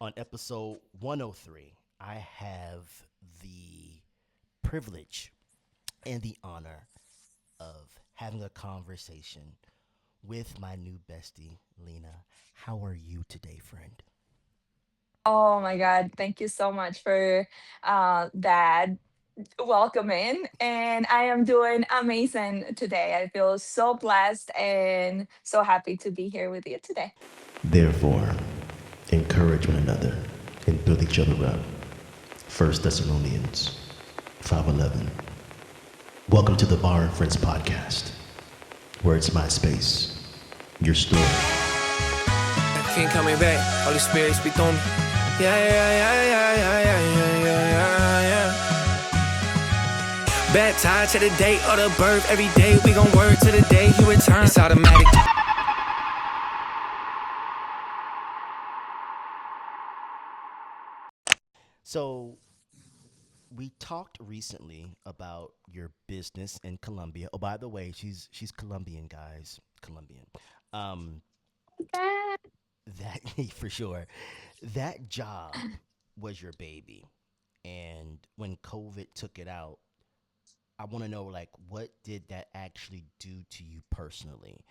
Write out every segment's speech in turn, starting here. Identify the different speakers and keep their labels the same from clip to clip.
Speaker 1: On episode 103, I have the privilege and the honor of having a conversation with my new bestie, Lena. How are you today, friend?
Speaker 2: Oh my God. Thank you so much for that welcome in. And I am doing amazing today. I feel so blessed and so happy to be here with you today.
Speaker 1: Therefore, encourage one another and build each other up. First Thessalonians 5:11. Welcome to the Bar and Friends podcast, where it's my space, your story.
Speaker 3: King coming back, Holy Spirit speak on me. Yeah, yeah, yeah, yeah, yeah, yeah, yeah, yeah, yeah, yeah. Baptized to the day of the birth. Every day we gon' work to the day he returns. It's automatic.
Speaker 1: So, we talked recently about your business in Colombia. Oh, by the way, she's Colombian, guys. Colombian. Um,
Speaker 2: That-
Speaker 1: that for sure. That job was your baby, and when COVID took it out, I want to know like what did that actually do to you personally?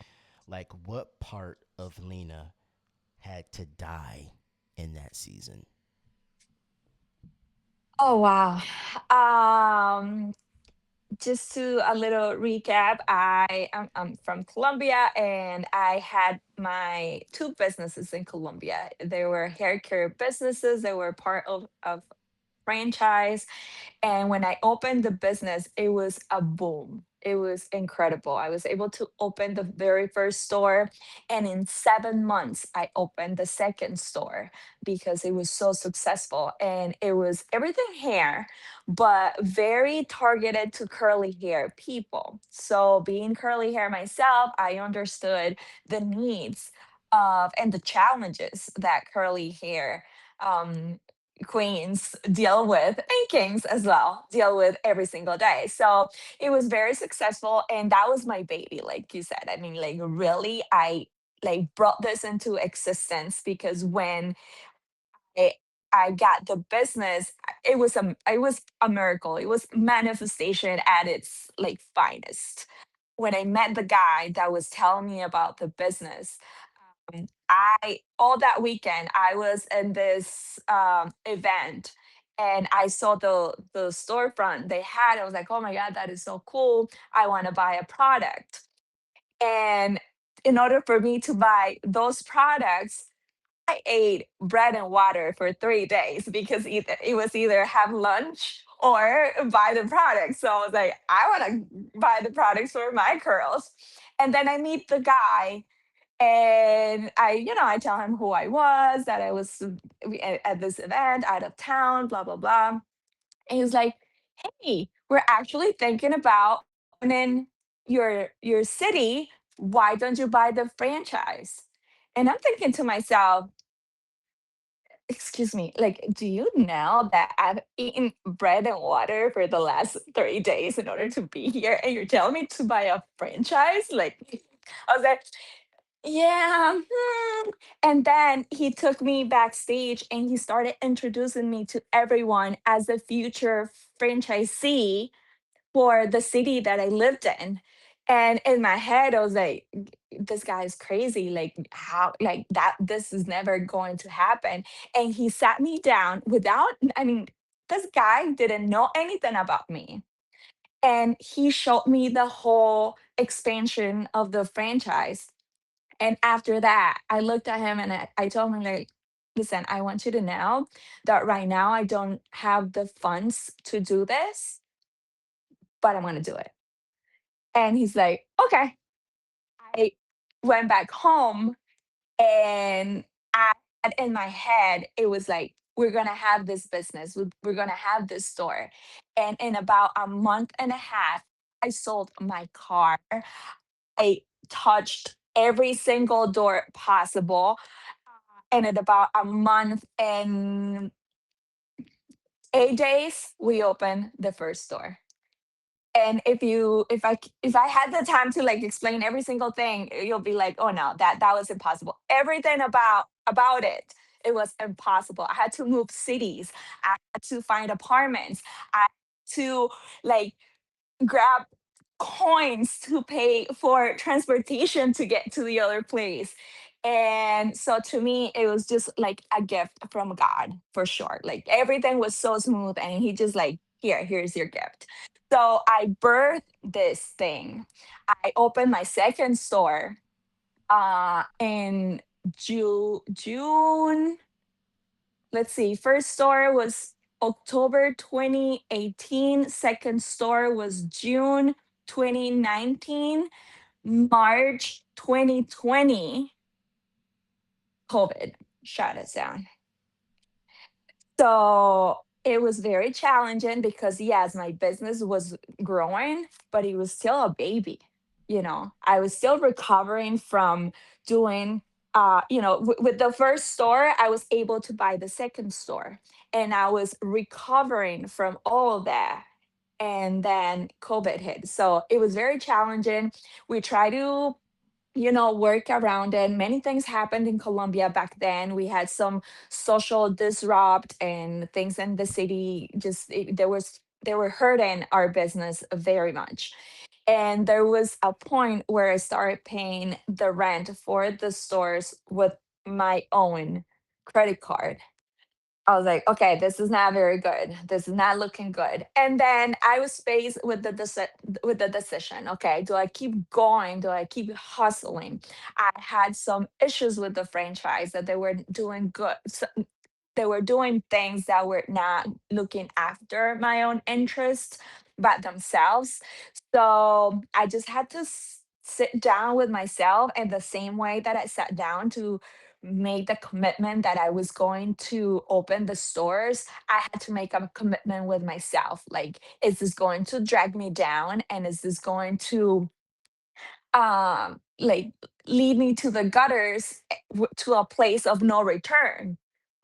Speaker 1: Like what part of Lena had to die in that season?
Speaker 2: Oh, wow. Um, just to a little recap, I'm from Colombia and I had my two businesses in Colombia. They were hair care businesses, they were part of franchise. And when I opened the business, it was a boom. It was incredible. I was able to open the very first store. And in 7 months, I opened the second store because it was so successful. And it was everything hair, but very targeted to curly hair people. So, being curly hair myself, I understood the needs of and the challenges that curly hair um, queens deal with and kings as well deal with every single day. So it was very successful and that was my baby, like you said. I mean, like really, I like brought this into existence because when I, I got the business, it was a miracle. It was manifestation at its like finest. When I met the guy that was telling me about the business, I all that weekend I was in this event and I saw the storefront they had. I was like, oh my God, that is so cool. I want to buy a product. And in order for me to buy those products, I ate bread and water for 3 days because it was either have lunch or buy the products. So I was like, I want to buy the products for my curls. And then I meet the guy and I tell him who I was, that I was at this event out of town, blah, blah, blah. And he's like, hey, we're actually thinking about opening your city. Why don't you buy the franchise? And I'm thinking to myself, excuse me, like, do you know that I've eaten bread and water for the last 3 days in order to be here? And you're telling me to buy a franchise? Like, I was like, yeah. And then he took me backstage and he started introducing me to everyone as the future franchisee for the city that I lived in. And in my head, I was like, this guy is crazy. Like, how, like that, this is never going to happen. And he sat me down without, I mean, this guy didn't know anything about me. And he showed me the whole expansion of the franchise. And after that, I looked at him and I told him, like, listen, I want you to know that right now I don't have the funds to do this, but I'm going to do it. And he's like, okay. I went back home and I had in my head, it was like, we're going to have this business, we're going to have this store. And in about a month and a half, I sold my car. I touched every single door possible. And in about a month and 8 days, we opened the first store. And if I had the time to like explain every single thing, you'll be like, oh no, that was impossible. Everything about it it was impossible. I had to move cities. I had to find apartments. I had to like grab coins to pay for transportation to get to the other place. And so to me, it was just like a gift from God for sure. Like everything was so smooth, and He just like, here's your gift. So I birthed this thing. I opened my second store in June. Let's see, first store was October 2018, second store was June 2019, March 2020, COVID shut us down. So it was very challenging because, yes, my business was growing, but it was still a baby. I was still recovering from doing, with the first store, I was able to buy the second store, and I was recovering from all of that. And then COVID hit. So it was very challenging. We tried to work around it. Many things happened in Colombia back then. We had some social disrupt and things in the city. They were hurting our business very much. And there was a point where I started paying the rent for the stores with my own credit card. I was like, okay, this is not very good. This is not looking good. And then I was faced with with the decision. Okay, do I keep going? Do I keep hustling? I had some issues with the franchise that they were doing good. They were doing things that were not looking after my own interests but themselves. So I just had to sit down with myself in the same way that I sat down to make the commitment that I was going to open the stores. I had to make a commitment with myself. Like, is this going to drag me down? And is this going to like lead me to the gutters, to a place of no return,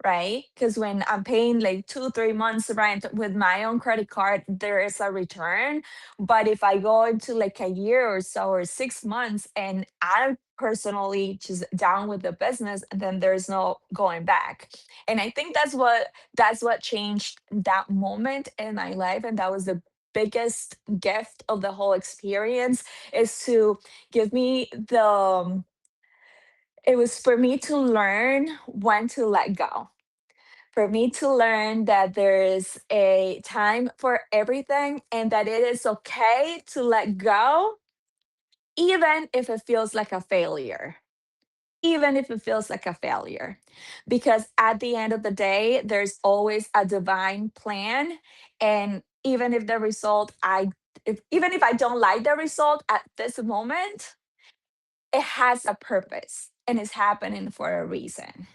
Speaker 2: right? Because when I'm paying like 2 3 months rent with my own credit card, there is a return. But if I go into like a year or so, or 6 months, and I'm personally just down with the business, then there's no going back. And I think that's what changed that moment in my life, and that was the biggest gift of the whole experience, is to give me it was for me to learn when to let go, for me to learn that there is a time for everything, and that it is okay to let go, even if it feels like a failure. Even if it feels like a failure. Because at the end of the day, there's always a divine plan. And even if the result, even if I don't like the result at this moment, it has a purpose and it's happening for a reason.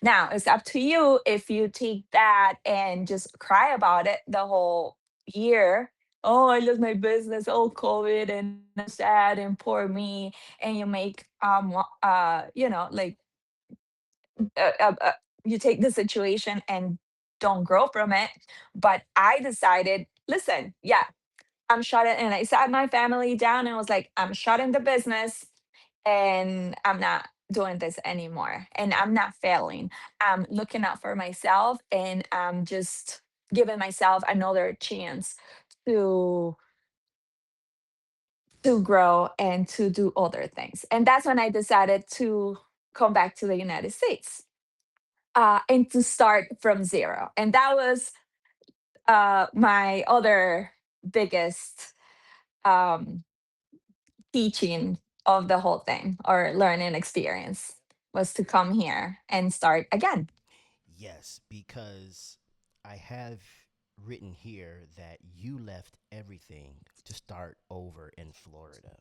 Speaker 2: Now, it's up to you if you take that and just cry about it the whole year. Oh, I lost my business. Oh, COVID, and I'm sad, and poor me. And you make like uh, uh, uh, you take the situation and don't grow from it. But I decided, listen, yeah, I'm shutting, and I sat my family down and was like, I'm shutting the business, and I'm not doing this anymore. And I'm not failing. I'm looking out for myself, and I'm just giving myself another chance to grow and to do other things. And that's when I decided to come back to the United States, and to start from zero. And that was my other biggest um, teaching of the whole thing, or learning experience, was to come here and start again.
Speaker 1: Yes, because I have written here that you left everything to start over in Florida.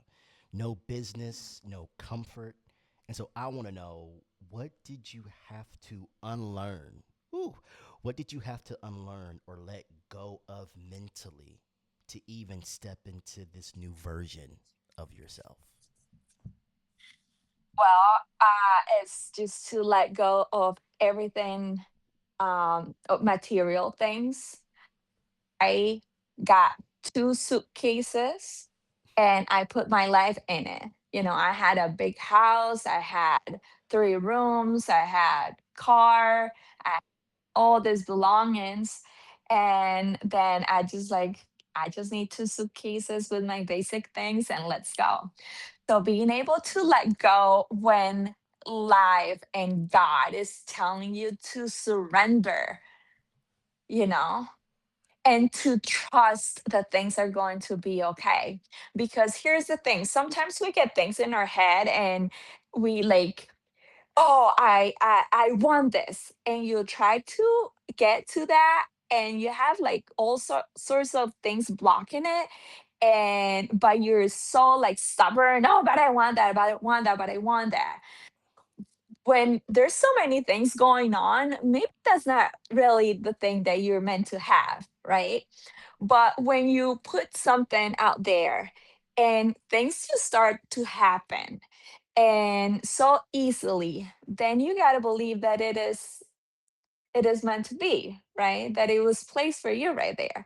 Speaker 1: No business, no comfort. And so I want to know, what did you have to unlearn? Ooh, what did you have to unlearn or let go of mentally to even step into this new version of yourself?
Speaker 2: Well, it's just to let go of everything, of material things. I got two suitcases and I put my life in it. I had a big house, I had 3 rooms, I had car, I had all these belongings, and then I just need two suitcases with my basic things and let's go. So being able to let go when life and God is telling you to surrender, you know, and to trust that things are going to be okay. Because here's the thing, sometimes we get things in our head and we like, oh, I want this. And you try to get to that and you have like sorts of things blocking it, and but you're so like stubborn, oh but I want that, but I want that, but I want that, when there's so many things going on, maybe that's not really the thing that you're meant to have, right? But when you put something out there and things just start to happen and so easily, then you got to believe that it is meant to be, right? That it was placed for you right there.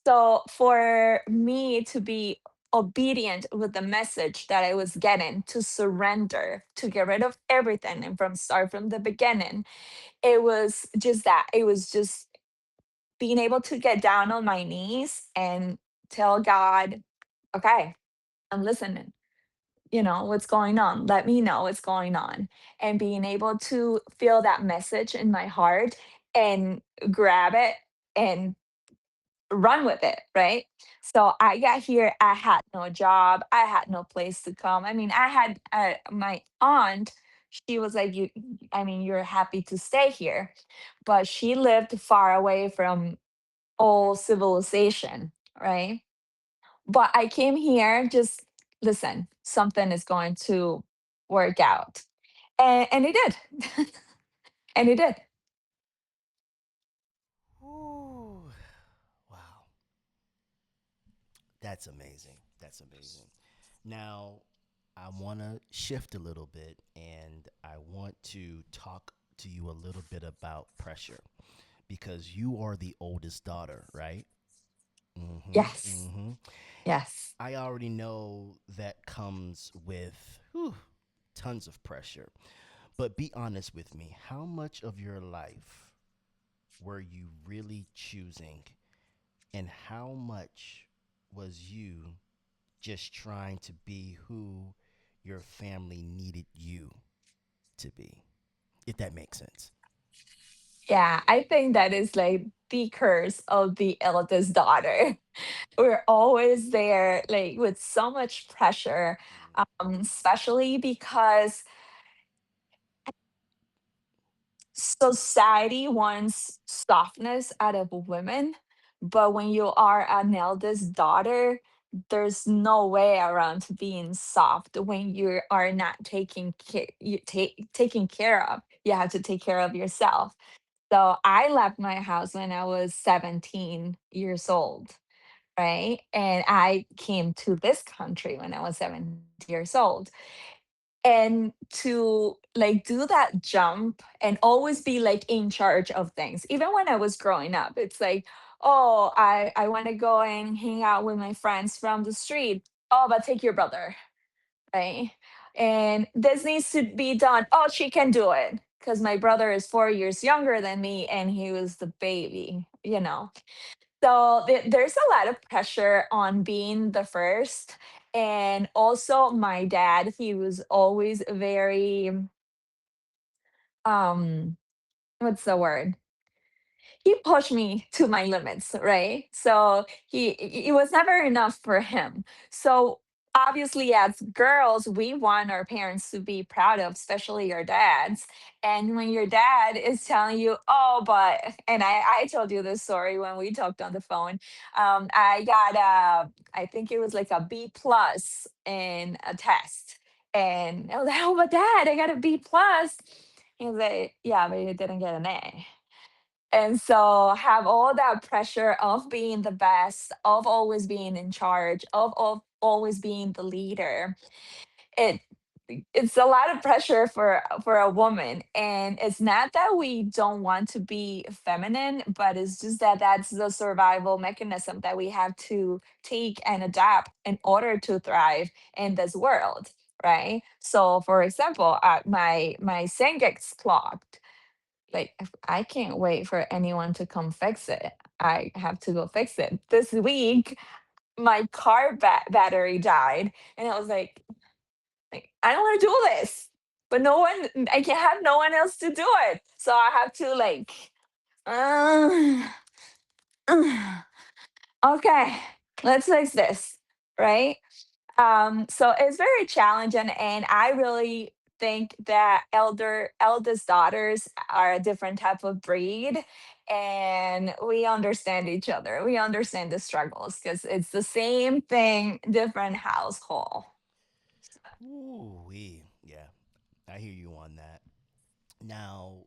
Speaker 2: So for me to be obedient with the message that I was getting, to surrender, to get rid of everything and from start from the beginning, it was just that. It was just being able to get down on my knees and tell God, okay, I'm listening. What's going on? Let me know what's going on. And being able to feel that message in my heart and grab it and run with it, right? So I got here, I had no job, I had no place to come. I mean, I had my aunt, she was like, I mean, you're happy to stay here, but she lived far away from all civilization, right? But I came here just, listen, something is going to work out. And it did. And it did.
Speaker 1: Ooh, wow, that's amazing. That's amazing. Now, I want to shift a little bit and I want to talk to you a little bit about pressure because you are the oldest daughter, right? Mm-hmm.
Speaker 2: Yes.
Speaker 1: Mm-hmm.
Speaker 2: Yes.
Speaker 1: I already know that comes with tons of pressure. But be honest with me. How much of your life were you really choosing, and how much was you just trying to be who your family needed you to be? If that makes sense.
Speaker 2: Yeah, I think that is like the curse of the eldest daughter. We're always there, like with so much pressure, especially because society wants softness out of women, but when you are an eldest daughter, there's no way around to being soft when you are not taking care of. You have to take care of yourself. So I left my house when I was 17 years old, right? And I came to this country when I was 17 years old, and to like do that jump and always be like in charge of things even when I was growing up, it's like, oh, I want to go and hang out with my friends from the street. Oh, but take your brother, right? And this needs to be done. Oh, she can do it because my brother is 4 years younger than me and he was the baby. So there's a lot of pressure on being the first. And also my dad, he was always very um what's the word? He pushed me to my limits, right? So it was never enough for him. So obviously as girls, we want our parents to be proud of, especially your dads. And when your dad is telling you, oh, but, and I told you this story when we talked on the phone. I got I think it was like a B plus in a test. And I was like, oh, but dad, I got a B plus. He was like, yeah, but you didn't get an A. And so have all that pressure of being the best, of always being in charge, of always being the leader. It it's a lot of pressure for a woman, and it's not that we don't want to be feminine, but it's just that that's the survival mechanism that we have to take and adapt in order to thrive in this world, right? So for example, my sink gets clogged, like I can't wait for anyone to come fix it. I have to go fix it. This week, my car battery died, and I was like I don't want to do this, but no one, I can't have no one else to do it, so I have to like, uh, okay, let's fix this, right? So it's very challenging, and I really think that eldest daughters are a different type of breed, and we understand each other. We understand the struggles because it's the same thing, different household.
Speaker 1: Ooh, yeah, I hear you on that. Now,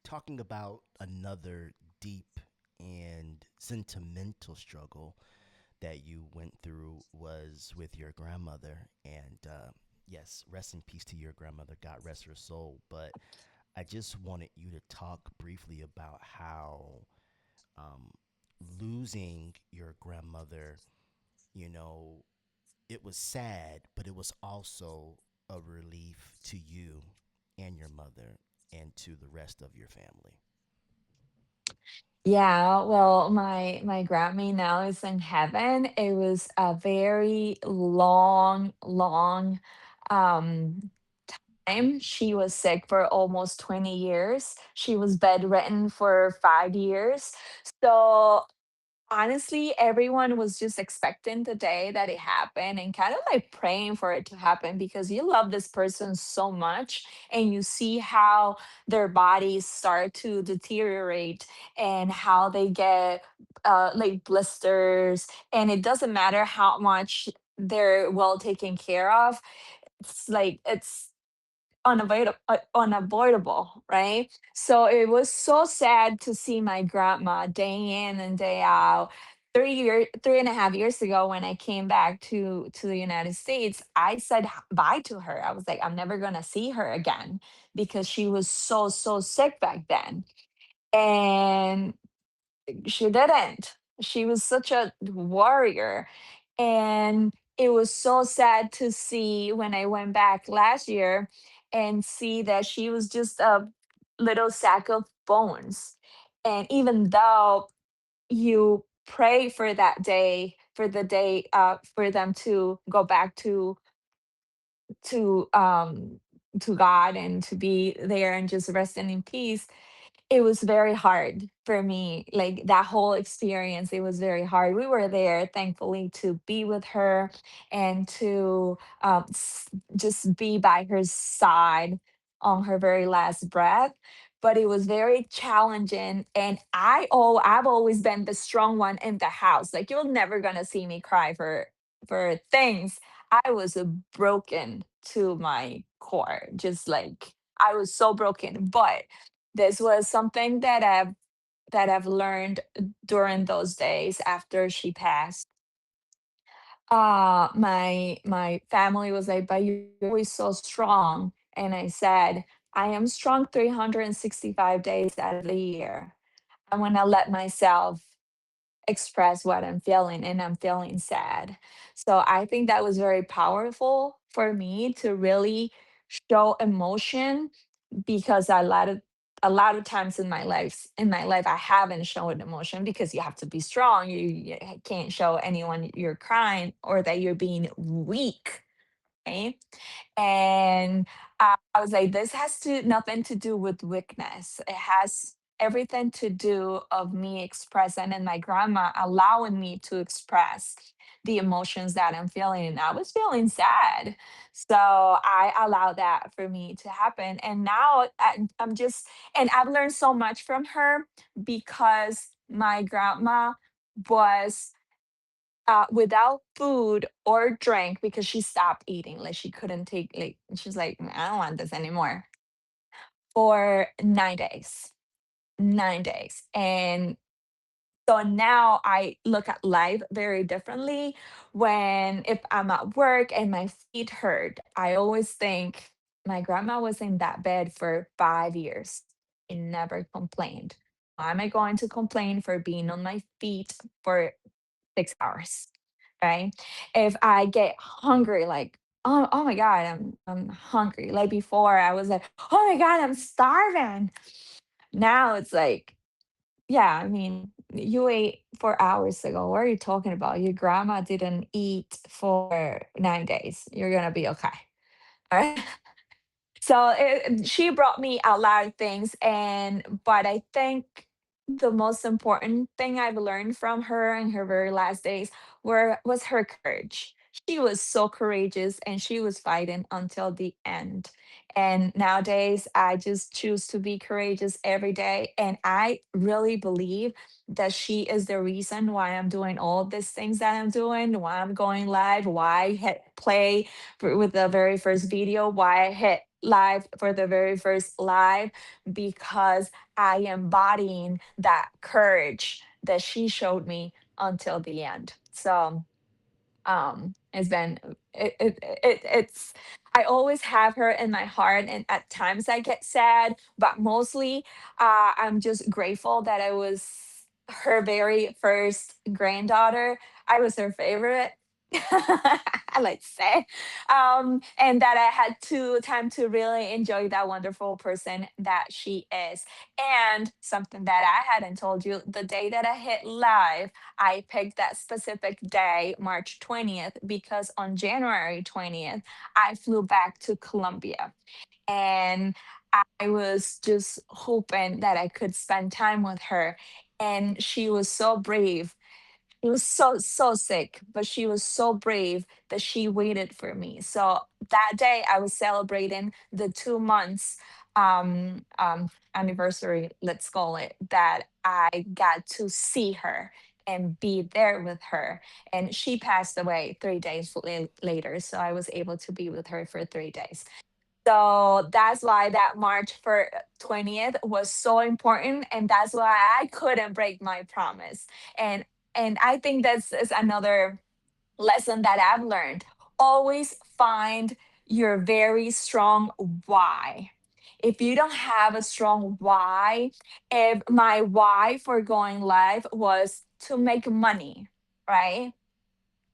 Speaker 1: talking about another deep and sentimental struggle that you went through was with your grandmother. And yes, rest in peace to your grandmother. God rest her soul. But I just wanted you to talk briefly about how um, losing your grandmother, you know, it was sad, but it was also a relief to you and your mother and to the rest of your family.
Speaker 2: Yeah, well, my Grammy now is in heaven. It was a very long um time. She was sick for almost 20 years. She was bedridden for 5 years. So honestly, everyone was just expecting the day that it happened and kind of like praying for it to happen because you love this person so much and you see how their bodies start to deteriorate and how they get like blisters. And it doesn't matter how much they're well taken care of. It's like it's unavoidable, right? So it was so sad to see my grandma day in and day out. 3.5 years ago, when I came back to the United States, I said bye to her. I was like, I'm never gonna see her again because she was so sick back then. And she didn't. She was such a warrior. And it was so sad to see when I went back last year and see that she was just a little sack of bones. And even though you pray for that day, for the day, for them to go back to um to God and to be there and just resting in peace, it was very hard for me. Like that whole experience, it was very hard. We were there, thankfully, to be with her and to just be by her side on her very last breath. But it was very challenging, and I've always been the strong one in the house. Like you're never gonna see me cry for things. I was broken to my core, just like I was so broken. But this was something that I've learned during those days after she passed. My family was like, "But you're always so strong," and I said, "I am strong 365 days out of the year. I want to let myself express what I'm feeling, and I'm feeling sad." So I think that was very powerful for me to really show emotion because a lot of times in my life I haven't shown emotion because you have to be strong. You can't show anyone you're crying or that you're being weak, right? And I was like, this has to nothing to do with weakness. It has everything to do of me expressing and my grandma allowing me to express the emotions that I'm feeling. And I was feeling sad. So I allowed that for me to happen. And now I'm just, and I've learned so much from her because my grandma was without food or drink because she stopped eating. Like she couldn't take like she's like, I don't want this anymore for 9 days. 9 days. And so now I look at life very differently. When if I'm at work and my feet hurt, I always think my grandma was in that bed for 5 years and never complained. Why am I going to complain for being on my feet for 6 hours? Right? If I get hungry, like, oh my God, I'm hungry. Like before, I was like, oh my God, I'm starving. Now it's like, yeah, I mean, you ate 4 hours ago. What are you talking about? Your grandma didn't eat for 9 days. You're gonna be okay. All right. So she brought me a lot of things, and but I think the most important thing I've learned from her in her very last days was her courage. She was so courageous, and she was fighting until the end. And nowadays, I just choose to be courageous every day, and I really believe that she is the reason why I'm doing all these things that I'm doing, why I'm going live, why I hit play with the very first video, why I hit live for the very first live, because I am embodying that courage that she showed me until the end. So it's been it's I always have her in my heart, and at times I get sad, but mostly I'm just grateful that I was her very first granddaughter. I was her favorite. I like to say, and that I had time to really enjoy that wonderful person that she is. And something that I hadn't told you, the day that I hit live, I picked that specific day, March 20th, because on January 20th, I flew back to Colombia. And I was just hoping that I could spend time with her. And she was so brave. She was so sick, but she was so brave that she waited for me. So that day I was celebrating the 2 months anniversary, let's call it, that I got to see her and be there with her. And she passed away 3 days later. So I was able to be with her for 3 days. So that's why that March for 20th was so important, and that's why I couldn't break my promise. And I think that's is another lesson that I've learned. Always find your very strong why. If you don't have a strong why, if my why for going live was to make money, right?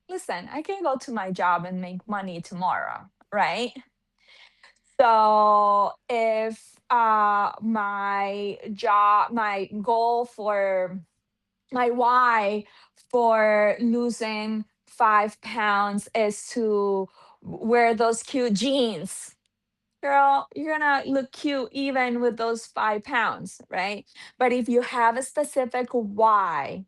Speaker 2: Listen, I can go to my job and make money tomorrow, right? So if my goal for my why for losing 5 pounds is to wear those cute jeans, girl, you're gonna look cute even with those 5 pounds, right? But if you have a specific why,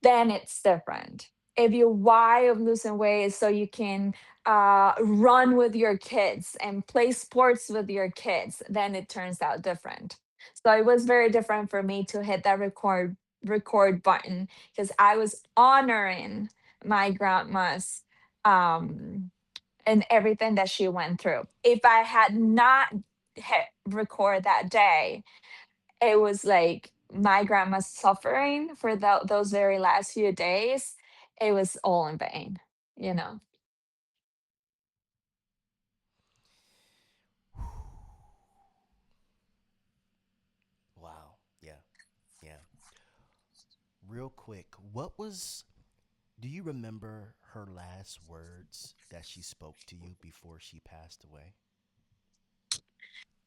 Speaker 2: then it's different. If your why of losing weight is so you can run with your kids and play sports with your kids, then it turns out different. So it was very different for me to hit that record button because I was honoring my grandma's um and everything that she went through. If I had not hit record that day, it was like my grandma's suffering for those very last few days. It was all in vain, you know.
Speaker 1: Wow. Yeah. Yeah. Real quick, what was do you remember her last words that she spoke to you before she passed away?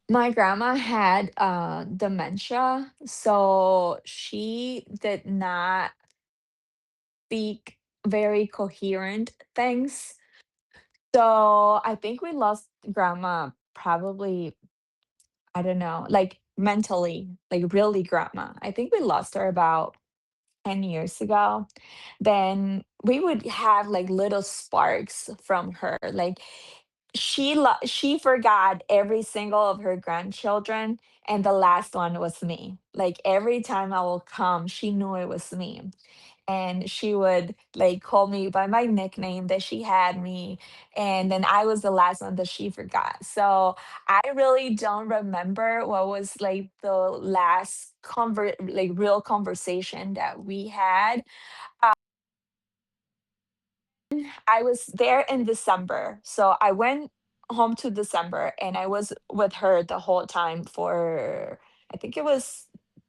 Speaker 2: My grandma had dementia, so she did not speak very coherent things. So I think we lost grandma probably, I don't know, like mentally, like really grandma. I think we lost her about 10 years ago. Then we would have like little sparks from her. Like she forgot every single of her grandchildren, and the last one was me. Like every time I will come, she knew it was me, and she would like call me by my nickname that she had me, and then I was the last one that she forgot. So I really don't remember what was like the last like real conversation that we had. I was there in December. So I went home to December, and I was with her the whole time for, I think it was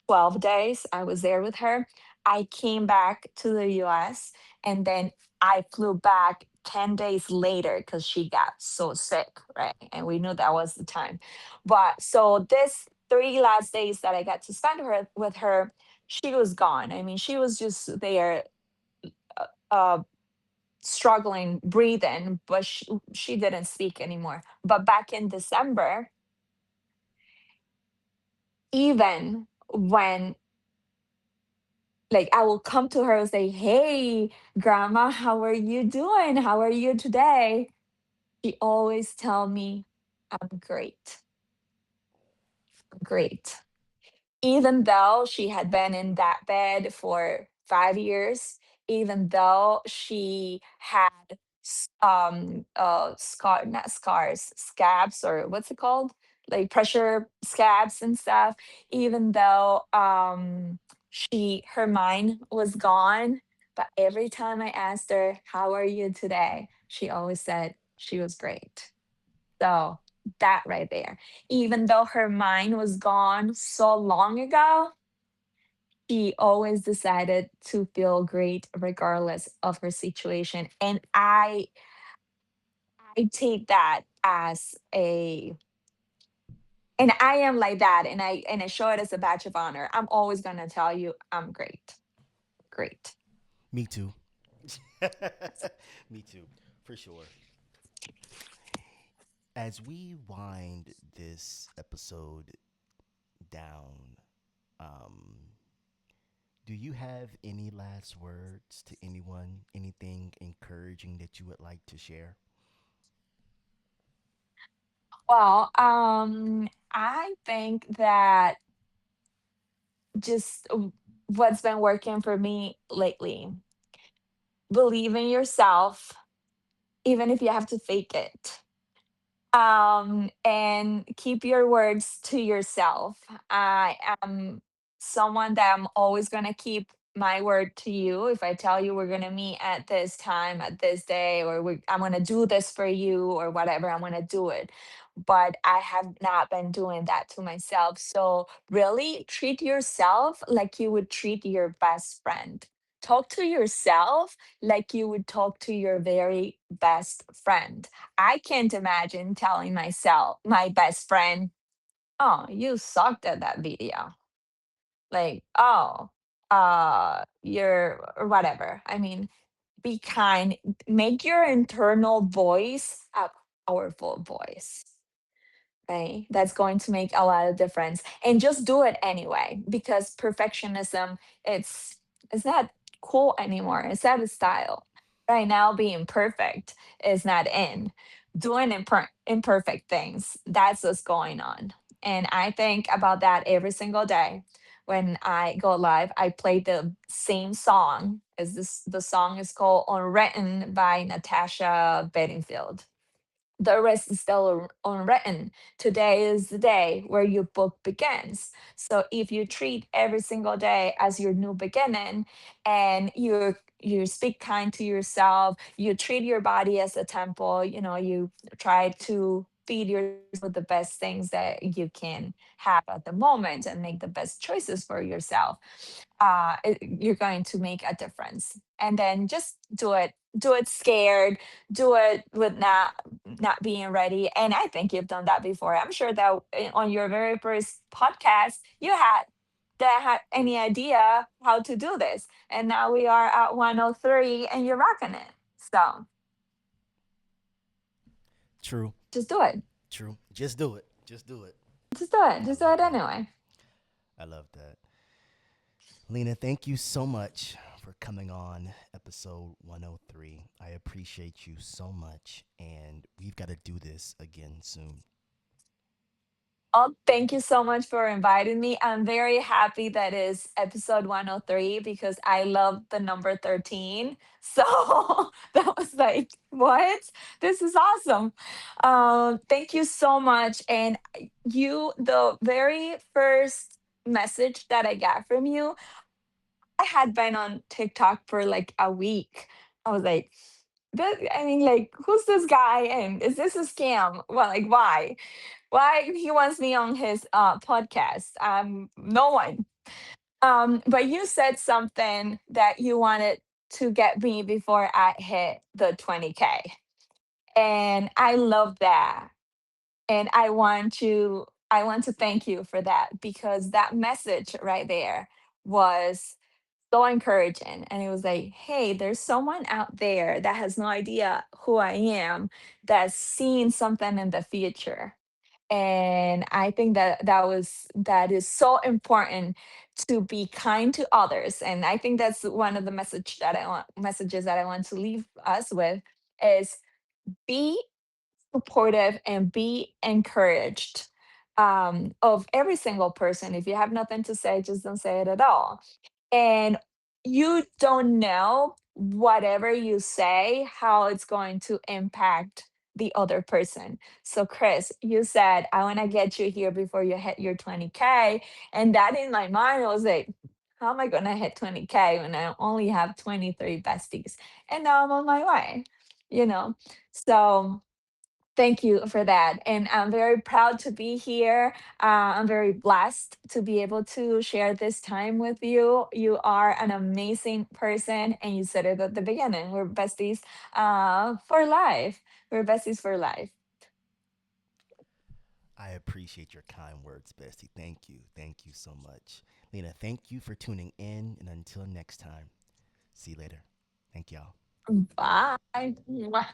Speaker 2: 12 days. I was there with her. I came back to the US, and then I flew back 10 days later because she got so sick, right? And we knew that was the time. But so this 3 last days that I got to spend with her, she was gone. I mean, she was just there, uh, struggling, breathing, but she didn't speak anymore. But back in December, even when like I will come to her and say, "Hey, grandma, how are you doing? How are you today?" She always tell me, "I'm great. Great." Even though she had been in that bed for 5 years, even though she had not scars, scabs, or what's it called? Like pressure scabs and stuff, even though her mind was gone. But every time I asked her, "How are you today?" she always said she was great. So that right there. Even though her mind was gone so long ago, she always decided to feel great regardless of her situation. And I take that as a and I am like that, and I show it as a badge of honor. I'm always gonna tell you I'm great. Great.
Speaker 1: Me too. Me too, for sure. As we wind this episode down, um, do you have any last words to anyone? Anything encouraging that you would like to share?
Speaker 2: Well, I think that just what's been working for me lately, believe in yourself, even if you have to fake it. And keep your words to yourself. I am someone that I'm always going to keep my word to you. If I tell you we're going to meet at this time, at this day, or I'm going to do this for you or whatever, I'm going to do it. But I have not been doing that to myself. So really treat yourself like you would treat your best friend. Talk to yourself like you would talk to your very best friend. I can't imagine telling my best friend, "Oh, you sucked at that video." Like, "Oh, you're," or whatever. I mean, be kind, make your internal voice a powerful voice. Right? That's going to make a lot of difference. And just do it anyway, because perfectionism, it's not cool anymore. It's out of style. Right now, being perfect is not in. Doing imperfect things, that's what's going on. And I think about that every single day. When I go live, I play the same song. Is this the song is called Unwritten by Natasha Bedingfield. The rest is still unwritten. Today is the day where your book begins. So if you treat every single day as your new beginning, and you speak kind to yourself, you treat your body as a temple, you try to feed yourself with the best things that you can have at the moment and make the best choices for yourself, you're going to make a difference. And then just do it scared, do it with not being ready. And I think you've done that before. I'm sure that on your very first podcast you had that had any idea how to do this, and now we are at 103 and you're rocking it. So
Speaker 1: True,
Speaker 2: just do it.
Speaker 1: true. Just do it. Just do it.
Speaker 2: Just do it.
Speaker 1: I
Speaker 2: Just do
Speaker 1: love
Speaker 2: it
Speaker 1: that.
Speaker 2: anyway.
Speaker 1: I love that. Lena, thank you so much for coming on episode 103. I appreciate you so much, and we've got to do this again soon.
Speaker 2: Oh, thank you so much for inviting me. I'm very happy that is episode 103 because I love the number 13. So that was like, what? This is awesome. Thank you so much. And the very first message that I got from you, I had been on TikTok for like a week. I was like, I mean, like, who's this guy? And is this a scam? Well, like, why he wants me on his podcast? No one. But you said something that you wanted to get me before I hit the 20K, and I love that. And I want to I want to thank you for that, because that message right there was so encouraging. And it was like, hey, there's someone out there that has no idea who I am, that's seeing something in the future. And I think that that is so important, to be kind to others. And I think that's one of the messages that I want to leave us with, is be supportive and be encouraged, of every single person. If you have nothing to say, just don't say it at all. And you don't know, whatever you say, how it's going to impact the other person. So, Chris, you said, I want to get you here before you hit your 20K. And that, in my mind, was like, how am I going to hit 20K when I only have 23 besties? And now I'm on my way, you know? So, thank you for that. And I'm very proud to be here. I'm very blessed to be able to share this time with you. You are an amazing person. And you said it at the beginning, we're besties, for life. We're besties for life.
Speaker 1: I appreciate your kind words, Bestie. Thank you. Thank you so much. Lena, thank you for tuning in. And until next time, see you later. Thank y'all.
Speaker 2: Bye. Mwah.